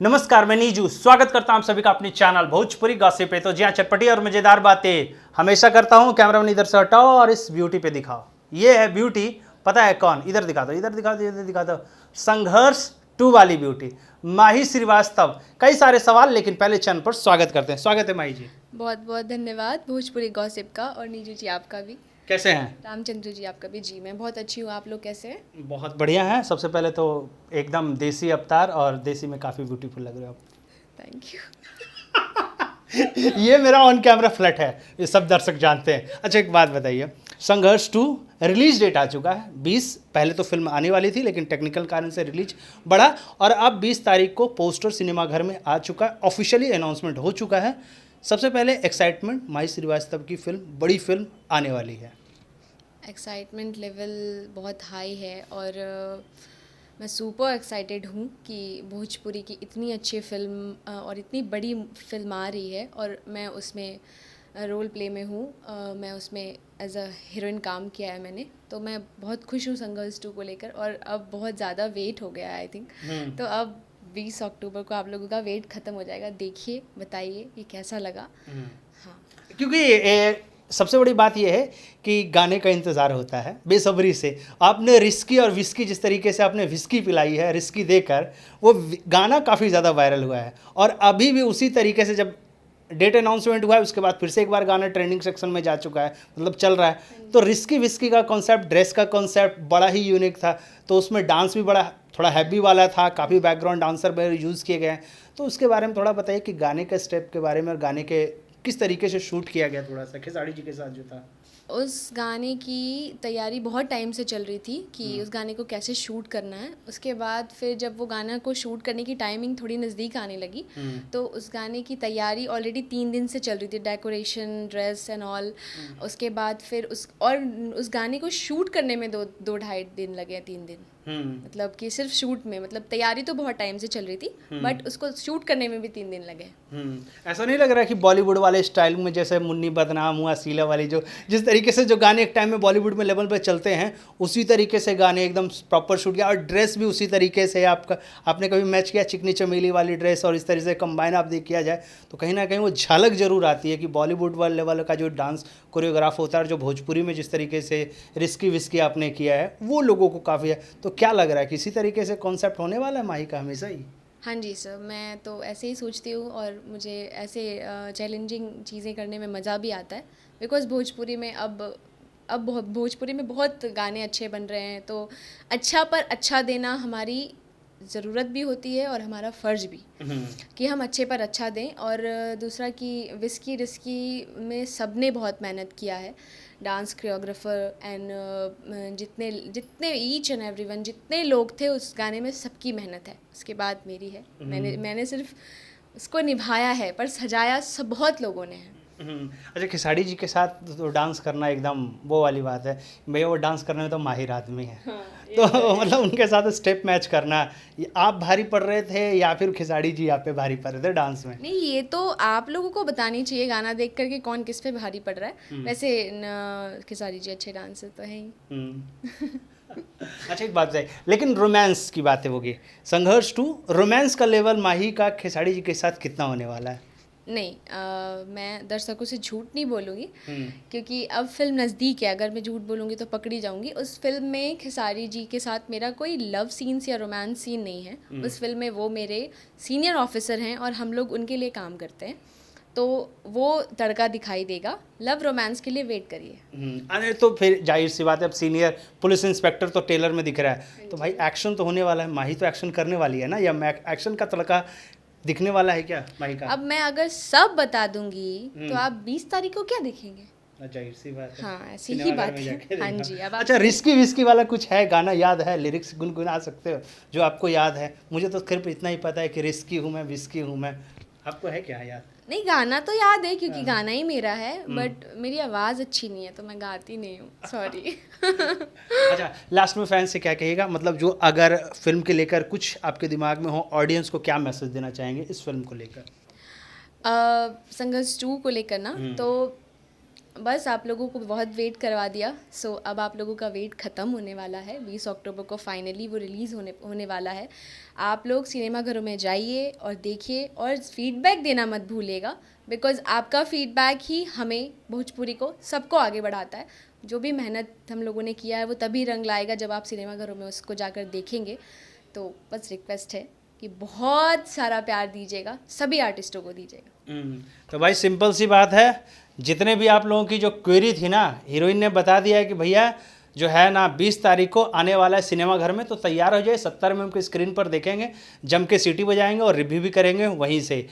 नमस्कार, मैं नीजू स्वागत करता हूं आप सभी का अपने चैनल भोजपुरी गॉसिप पे। तो जी हाँ, चटपटी और मजेदार बातें हमेशा करता हूं। कैमरामैन इधर से हटाओ और इस ब्यूटी पे दिखाओ। ये है ब्यूटी, पता है कौन? इधर दिखा दो, इधर दिखा दो, इधर दिखा दो। संघर्ष 2 वाली ब्यूटी माही श्रीवास्तव। कई सारे सवाल, लेकिन पहले चैनल पर स्वागत करते हैं। स्वागत है माही जी। बहुत बहुत धन्यवाद भोजपुरी गॉसिप का, और नीजू जी आपका भी। कैसे हैं? रामचंद्र जी आपका भी। जी मैं बहुत अच्छी हूँ, आप लोग कैसे हैं? बहुत बढ़िया है। सबसे पहले तो एकदम देसी अवतार, और देसी में काफ़ी ब्यूटीफुल लग रहे हो आप। Thank you. ये मेरा ऑन कैमरा फ्लैट है, ये सब दर्शक जानते हैं। अच्छा, एक बात बताइए, संघर्ष 2 रिलीज डेट आ चुका है 20। पहले तो फिल्म आने वाली थी, लेकिन टेक्निकल कारण से रिलीज बढ़ा, और अब 20 तारीख को पोस्टर सिनेमाघर में आ चुका है। ऑफिशियली अनाउंसमेंट हो चुका है। सबसे पहले एक्साइटमेंट, माही श्रीवास्तव की फिल्म, बड़ी फिल्म आने वाली है। एक्साइटमेंट लेवल बहुत हाई है, और मैं सुपर एक्साइटेड हूँ कि भोजपुरी की इतनी अच्छी फिल्म और इतनी बड़ी फिल्म आ रही है, और मैं उसमें रोल प्ले में हूँ। मैं उसमें एज अ हीरोइन काम किया है मैंने, तो मैं बहुत खुश हूँ संघर्ष 2 को लेकर। और अब बहुत ज़्यादा वेट हो गया है आई थिंक। तो अब 20 अक्टूबर को आप लोगों का वेट ख़त्म हो जाएगा। देखिए, बताइए ये कैसा लगा। हाँ, क्योंकि सबसे बड़ी बात यह है कि गाने का इंतज़ार होता है बेसब्री से। आपने रिस्की और विस्की, जिस तरीके से आपने विस्की पिलाई है रिस्की देकर, वो गाना काफ़ी ज़्यादा वायरल हुआ है। और अभी भी उसी तरीके से जब डेट अनाउंसमेंट हुआ है, उसके बाद फिर से एक बार गाना ट्रेंडिंग सेक्शन में जा चुका है, मतलब चल रहा है। तो रिस्की विस्की का कॉन्सेप्ट, ड्रेस का कॉन्सेप्ट बड़ा ही यूनिक था। तो उसमें डांस भी बड़ा थोड़ा हैवी वाला था, काफ़ी बैकग्राउंड डांसर यूज़ किए गए हैं। तो उसके बारे में थोड़ा बताइए कि गाने के स्टेप के बारे में, और गाने के किस तरीके से शूट किया गया, थोड़ा सा खेसारी जी के साथ जो था। उस गाने की तैयारी बहुत टाइम से चल रही थी कि उस गाने को कैसे शूट करना है। उसके बाद फिर जब वो गाना को शूट करने की टाइमिंग थोड़ी नज़दीक आने लगी, तो उस गाने की तैयारी ऑलरेडी 3 दिन से चल रही थी, डेकोरेशन, ड्रेस एंड ऑल। उसके बाद फिर उस गाने को शूट करने में दो ढाई दिन लगे, 3 दिन। मतलब कि सिर्फ शूट में, मतलब तैयारी तो बहुत टाइम से चल रही थी, बट उसको शूट करने में भी 3 दिन लगे। ऐसा नहीं लग रहा कि बॉलीवुड वाले स्टाइल में, जैसे मुन्नी बदनाम हुआ, शीला वाली, जो जिस तरीके से जो गाने एक टाइम में बॉलीवुड में लेवल पे चलते हैं, उसी तरीके से गाने एकदम प्रॉपर शूट किया, और ड्रेस भी उसी तरीके से आपने कभी मैच किया चिकनी चमेली वाली ड्रेस, और इस तरीके से कंबाइन आप देख किया जाए तो कहीं ना कहीं वो झलक जरूर आती है कि बॉलीवुड वाले लेवल का जो डांस कोरियोग्राफ होता है, और जो भोजपुरी में जिस तरीके से रिस्की विस्की आपने किया है, वो लोगों को काफ़ी है। तो क्या लग रहा है, किसी तरीके से कॉन्सेप्ट होने वाला है माही का हमेशा ही? हाँ जी सर, मैं तो ऐसे ही सोचती हूँ, और मुझे ऐसे चैलेंजिंग चीज़ें करने में मज़ा भी आता है। बिकॉज़ भोजपुरी में भोजपुरी में बहुत गाने अच्छे बन रहे हैं, तो अच्छा पर अच्छा देना हमारी ज़रूरत भी होती है, और हमारा फ़र्ज़ भी कि हम अच्छे पर अच्छा दें। और दूसरा कि विस्की रिस्की में सबने बहुत मेहनत किया है, डांस कोरियोग्राफर एंड जितने जितने ईच एंड एवरीवन जितने लोग थे उस गाने में, सबकी मेहनत है। उसके बाद मेरी है, मैंने सिर्फ उसको निभाया है, पर सजाया सब बहुत लोगों ने है। अच्छा, खेसारी जी के साथ तो डांस करना एकदम वो वाली बात है भैया, वो डांस करने में तो माहिर आदमी है। तो मतलब उनके साथ स्टेप मैच करना, ये आप भारी पड़ रहे थे या फिर खेसारी जी आप पे भारी पड़ रहे थे डांस में? नहीं, ये तो आप लोगों को बतानी चाहिए गाना देख कर के कौन किस पे भारी पड़ रहा है। वैसे खेसारी जी अच्छे डांसर तो है ही। अच्छा, एक बात है, लेकिन रोमांस की बातें होगी, संघर्ष 2 रोमांस का लेवल माही का खेसारी जी के साथ कितना होने वाला है? नहीं, मैं दर्शकों से झूठ नहीं बोलूँगी, क्योंकि अब फिल्म नज़दीक है। अगर मैं झूठ बोलूँगी तो पकड़ी जाऊँगी। उस फिल्म में खेसारी जी के साथ मेरा कोई लव सीन्स या रोमांस सीन नहीं है। उस फिल्म में वो मेरे सीनियर ऑफिसर हैं, और हम लोग उनके लिए काम करते हैं, तो वो तड़का दिखाई देगा। लव रोमांस के लिए वेट करिए। अरे तो फिर जाहिर सी बात है, अब सीनियर पुलिस इंस्पेक्टर तो टेलर में दिख रहा है, तो भाई एक्शन तो होने वाला है। माही तो एक्शन करने वाली है ना, या एक्शन का तड़का दिखने वाला है क्या माही का? अब मैं अगर सब बता दूंगी तो आप 20 तारीख को क्या देखेंगे? जाहिर सी बात है, हाँ, ऐसी ही सिनेमाघर बात में है। जाके हाँ देखना। जी, अब अच्छा, रिस्की विस्की वाला कुछ है गाना, याद है? लिरिक्स गुनगुना सकते हो जो आपको याद है? मुझे तो सिर्फ इतना ही पता है कि रिस्की हूँ मैं, विस्की हूँ मैं। आपको है क्या याद? नहीं, गाना तो याद है, क्योंकि गाना ही मेरा है, बट मेरी आवाज़ अच्छी नहीं है तो मैं गाती नहीं हूँ, सॉरी। अच्छा, लास्ट में फैंस से क्या कहिएगा, मतलब जो अगर फिल्म के लेकर कुछ आपके दिमाग में हो, ऑडियंस को क्या मैसेज देना चाहेंगे इस फिल्म को लेकर? संघर्ष 2 को लेकर ना, तो बस आप लोगों को बहुत वेट करवा दिया। सो अब आप लोगों का वेट ख़त्म होने वाला है। 20 अक्टूबर को फाइनली वो रिलीज़ होने वाला है। आप लोग सिनेमा घरों में जाइए और देखिए और फीडबैक देना मत भूलिएगा, बिकॉज़ आपका फीडबैक ही हमें भोजपुरी को सबको आगे बढ़ाता है। जो भी मेहनत हम लोगों ने किया है वो तभी रंग लाएगा जब आप सिनेमा घरों में उसको जाकर देखेंगे। तो बस रिक्वेस्ट है कि बहुत सारा प्यार दीजिएगा, सभी आर्टिस्टों को दीजिएगा। तो भाई सिंपल सी बात है, जितने भी आप लोगों की जो क्वेरी थी ना, हीरोइन ने बता दिया है कि भैया जो है ना 20 तारीख को आने वाला है सिनेमा घर में, तो तैयार हो जाए। 70 में उनको स्क्रीन पर देखेंगे, जम के सीटी बजाएंगे और रिव्यू भी करेंगे वहीं से।